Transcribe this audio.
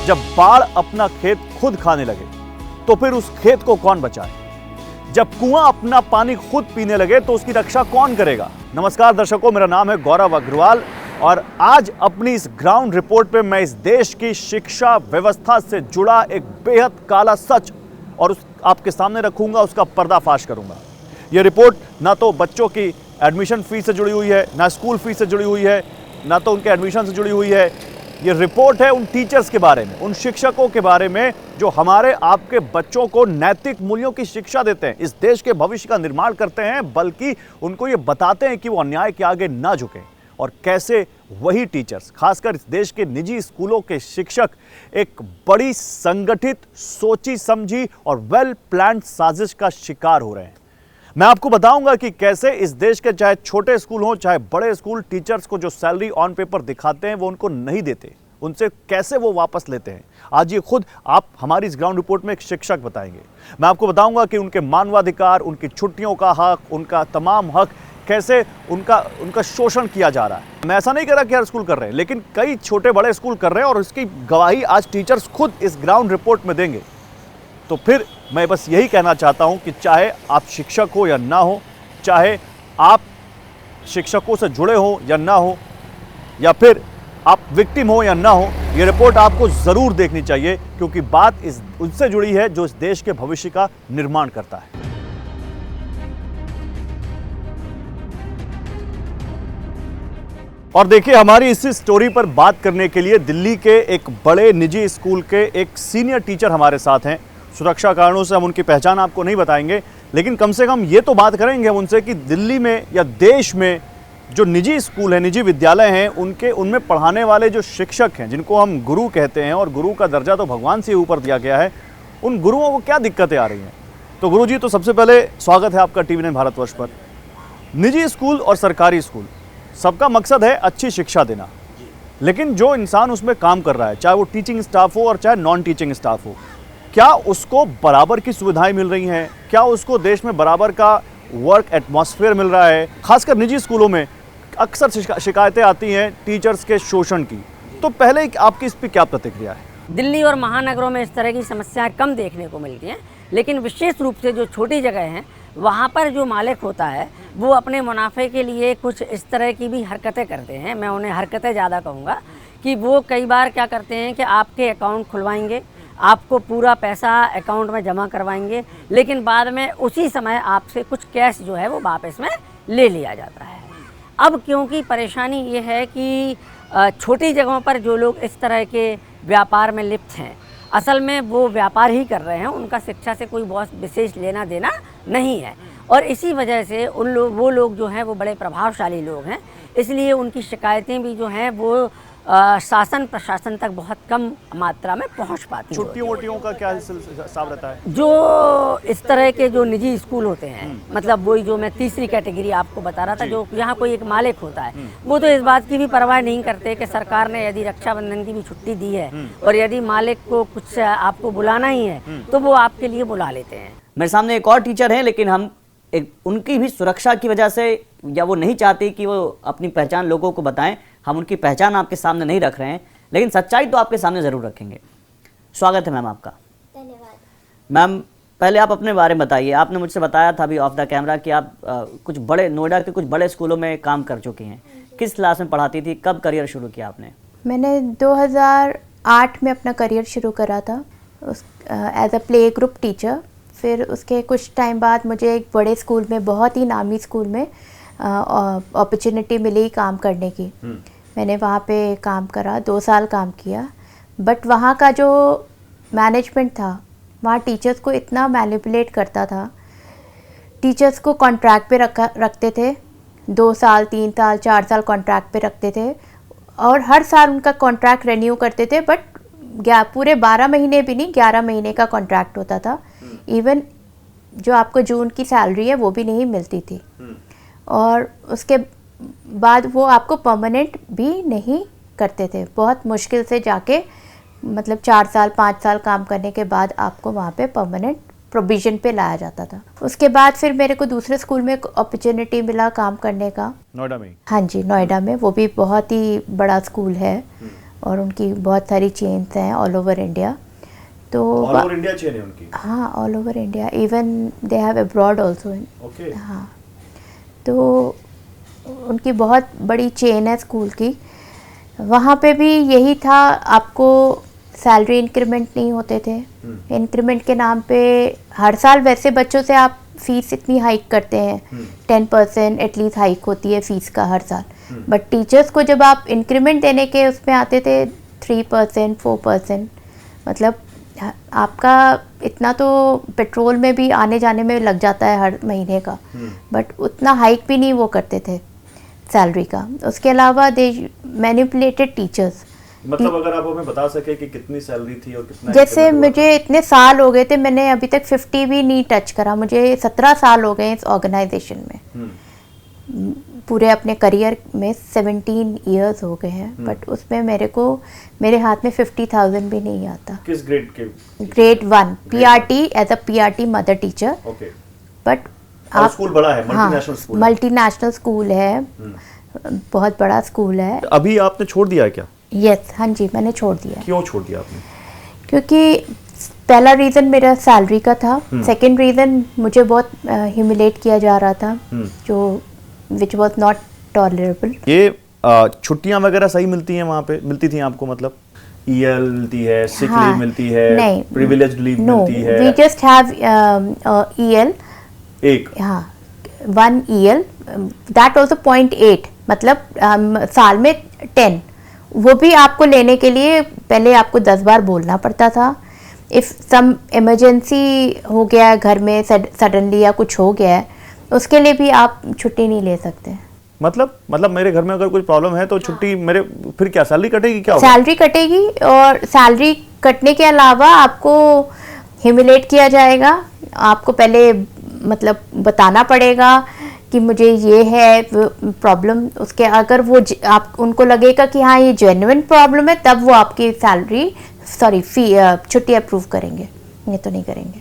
जब बाढ़ अपना खेत खुद खाने लगे तो फिर उस खेत को कौन बचाए? जब कुआं अपना पानी खुद पीने लगे तो उसकी रक्षा कौन करेगा? नमस्कार दर्शकों, मेरा नाम है गौरव अग्रवाल और आज अपनी इस ग्राउंड रिपोर्ट पे मैं इस देश की शिक्षा व्यवस्था से जुड़ा एक बेहद काला सच और आपके सामने रखूंगा, उसका पर्दाफाश करूंगा। यह रिपोर्ट ना तो बच्चों की एडमिशन फीस से जुड़ी हुई है, ना स्कूल फीस से जुड़ी हुई है, ना तो उनके एडमिशन से जुड़ी हुई है। ये रिपोर्ट है उन टीचर्स के बारे में, उन शिक्षकों के बारे में जो हमारे आपके बच्चों को नैतिक मूल्यों की शिक्षा देते हैं, इस देश के भविष्य का निर्माण करते हैं, बल्कि उनको ये बताते हैं कि वो अन्याय के आगे ना झुकें। और कैसे वही टीचर्स, खासकर इस देश के निजी स्कूलों के शिक्षक, एक बड़ी संगठित, सोची समझी और वेल प्लान्ड साजिश का शिकार हो रहे हैं। मैं आपको बताऊंगा कि कैसे इस देश के चाहे छोटे स्कूल हों चाहे बड़े स्कूल, टीचर्स को जो सैलरी ऑन पेपर दिखाते हैं वो उनको नहीं देते, उनसे कैसे वो वापस लेते हैं। आज ये खुद आप हमारी इस ग्राउंड रिपोर्ट में एक शिक्षक बताएंगे। मैं आपको बताऊंगा कि उनके मानवाधिकार, उनकी छुट्टियों का हक, उनका तमाम हक, कैसे उनका शोषण किया जा रहा है। मैं ऐसा नहीं कह रहा कि हर स्कूल कर रहे हैं, लेकिन कई छोटे बड़े स्कूल कर रहे हैं और इसकी गवाही आज टीचर्स खुद इस ग्राउंड रिपोर्ट में देंगे। तो फिर मैं बस यही कहना चाहता हूं कि चाहे आप शिक्षक हो या ना हो, चाहे आप शिक्षकों से जुड़े हो या ना हो, या फिर आप विक्टिम हो या ना हो, ये रिपोर्ट आपको जरूर देखनी चाहिए, क्योंकि बात उससे जुड़ी है जो इस देश के भविष्य का निर्माण करता है। और देखिए, हमारी इसी स्टोरी पर बात करने के लिए दिल्ली के एक बड़े निजी स्कूल के एक सीनियर टीचर हमारे साथ हैं। सुरक्षा कारणों से हम उनकी पहचान आपको नहीं बताएंगे, लेकिन कम से कम ये तो बात करेंगे हम उनसे कि दिल्ली में या देश में जो निजी स्कूल हैं, निजी विद्यालय हैं, उनमें पढ़ाने वाले जो शिक्षक हैं, जिनको हम गुरु कहते हैं, और गुरु का दर्जा तो भगवान से ऊपर दिया गया है, उन गुरुओं को क्या दिक्कतें आ रही हैं। तो गुरु जी, तो सबसे पहले स्वागत है आपका TV9 भारतवर्ष पर। निजी स्कूल और सरकारी स्कूल, सबका मकसद है अच्छी शिक्षा देना, लेकिन जो इंसान उसमें काम कर रहा है, चाहे वो टीचिंग स्टाफ हो और चाहे नॉन टीचिंग स्टाफ हो, क्या उसको बराबर की सुविधाएं मिल रही हैं? क्या उसको देश में बराबर का वर्क एटमॉस्फेयर मिल रहा है? खासकर निजी स्कूलों में अक्सर शिकायतें आती हैं टीचर्स के शोषण की। तो पहले आपकी इस पर क्या प्रतिक्रिया है? दिल्ली और महानगरों में इस तरह की समस्याएं कम देखने को मिलती हैं, लेकिन विशेष रूप से जो छोटी जगह हैं वहाँ पर जो मालिक होता है वो अपने मुनाफे के लिए कुछ इस तरह की भी हरकतें करते हैं। मैं उन्हें हरकतें ज़्यादा कहूँगा कि वो कई बार क्या करते हैं कि आपके अकाउंट खुलवाएंगे, आपको पूरा पैसा अकाउंट में जमा करवाएंगे, लेकिन बाद में उसी समय आपसे कुछ कैश जो है वो वापस में ले लिया जाता है। अब क्योंकि परेशानी ये है कि छोटी जगहों पर जो लोग इस तरह के व्यापार में लिप्त हैं, असल में वो व्यापार ही कर रहे हैं, उनका शिक्षा से कोई बहुत विशेष लेना देना नहीं है, और इसी वजह से वो लोग जो हैं वो बड़े प्रभावशाली लोग हैं, इसलिए उनकी शिकायतें भी जो हैं वो शासन प्रशासन तक बहुत कम मात्रा में पहुंच पाती है। छुट्टियों का क्या हिसाब रहता है? जो इस तरह के जो निजी स्कूल होते हैं, मतलब वही जो मैं तीसरी कैटेगरी आपको बता रहा था, जो यहाँ कोई एक मालिक होता है, वो तो इस बात की भी परवाह नहीं करते कि सरकार ने यदि रक्षाबंधन की भी छुट्टी दी है और यदि मालिक को कुछ आपको बुलाना ही है तो वो आपके लिए बुला लेते हैं। मेरे सामने एक और टीचर है, लेकिन हम उनकी भी सुरक्षा की वजह से, या वो नहीं चाहती कि वो अपनी पहचान लोगों को बताएं, हम उनकी पहचान आपके सामने नहीं रख रहे हैं, लेकिन सच्चाई तो आपके सामने ज़रूर रखेंगे। स्वागत है मैम आपका। धन्यवाद। मैम, पहले आप अपने बारे में बताइए। आपने मुझसे बताया था अभी ऑफ द कैमरा कि आप कुछ बड़े नोएडा के कुछ बड़े स्कूलों में काम कर चुकी हैं। किस क्लास में पढ़ाती थी? कब करियर शुरू किया आपने? मैंने 2008 में अपना करियर शुरू करा था as a play group teacher. फिर उसके कुछ टाइम बाद मुझे एक बड़े स्कूल में, बहुत ही नामी स्कूल में अपॉर्चुनिटी मिली काम करने की। मैंने वहाँ पे काम करा, 2 साल काम किया, बट वहाँ का जो मैनेजमेंट था, वहाँ टीचर्स को इतना मैनिपुलेट करता था। टीचर्स को कॉन्ट्रैक्ट पे रखते थे, 2 साल 3 साल 4 साल कॉन्ट्रैक्ट पे रखते थे, और हर साल उनका कॉन्ट्रैक्ट रिन्यू करते थे, बट पूरे 12 महीने भी नहीं, 11 महीने का कॉन्ट्रैक्ट होता था। इवन जो आपको जून की सैलरी है वो भी नहीं मिलती थी, और उसके बाद वो आपको परमानेंट भी नहीं करते थे। बहुत मुश्किल से जाके, मतलब 4 साल 5 साल काम करने के बाद आपको वहाँ पे परमानेंट प्रोविजन पे लाया जाता था। उसके बाद फिर मेरे को दूसरे स्कूल में अपॉर्चुनिटी मिला काम करने का, नोएडा में। हाँ जी, नोएडा में। वो भी बहुत ही बड़ा स्कूल है, और उनकी बहुत सारी चेन्स हैं ऑल ओवर इंडिया। तो ऑल ओवर इंडिया चेन है उनकी? हाँ, all over India, even they have abroad also. Okay. हाँ, तो उनकी बहुत बड़ी चेन है स्कूल की। वहाँ पे भी यही था, आपको सैलरी इंक्रीमेंट नहीं होते थे। इंक्रीमेंट के नाम पे हर साल वैसे बच्चों से आप फीस इतनी हाइक करते हैं, 10% एटलीस्ट हाइक होती है फीस का हर साल, बट टीचर्स को जब आप इंक्रीमेंट देने के उसमें आते थे 3%, 4%, मतलब आपका इतना तो पेट्रोल में भी आने जाने में लग जाता है हर महीने का, बट उतना हाइक भी नहीं वो करते थे सैलरी का। उसके अलावा दे मैनिपुलेटेड टीचर्स। मतलब अगर आप हमें बता सके कि कितनी सैलरी थी और कितना जैसे increment हुआ मुझे इतने साल हो गए थे, मैंने अभी तक 50 भी नहीं टच करा। मुझे 17 साल हो गए इस ऑर्गेनाइजेशन में, पूरे अपने करियर में 17 इयर्स हो गए हैं, बट उसमें मेरे हाथ में 50,000 भी नहीं आता। किस ग्रेड के? Grade 1 PRT, as a PRT mother teacher. Okay. But और स्कूल बड़ा है, मल्टीनेशनल स्कूल है? मल्टीनेशनल स्कूल है, बहुत बड़ा स्कूल है। अभी आपने छोड़ दिया है क्या? यस, हाँ जी, मैंने छोड़ दिया। क्यों छोड़ दिया आपने? क्योंकि पहला रीज़न मेरा सैलरी का था, सेकंड रीज़न मुझे बहुत ह्यूमिलेट किया जा रहा था, जो विच वॉज नॉट टॉलरेबल। ये छुट्टियां वगैरह सही मिलती हैं वहाँ पे? मिलती थी आपको? मतलब ईएल मिलती है, सिक लीव मिलती है, नहीं, प्रिविलेज लीव मिलती है? We just have EL. एक? हाँ, 1 ईएल, दैट ऑल्सो 0.8, मतलब साल में 10। वो भी आपको लेने के लिए पहले आपको 10 बार बोलना पड़ता था। इफ़ सम इमरजेंसी हो गया है घर में सडनली या कुछ हो गया है, उसके लिए भी आप छुट्टी नहीं ले सकते। मतलब मेरे घर में अगर कोई प्रॉब्लम है तो छुट्टी मेरे, फिर क्या सैलरी कटेगी? क्या होगा? सैलरी कटेगी, और सैलरी कटने के अलावा आपको ह्यूमिलेट किया जाएगा। आपको पहले मतलब बताना पड़ेगा कि मुझे ये है प्रॉब्लम। उसके अगर वो आप उनको लगेगा कि हाँ ये जेन्युइन प्रॉब्लम है, तब वो आपकी छुट्टी अप्रूव करेंगे, ये तो नहीं करेंगे।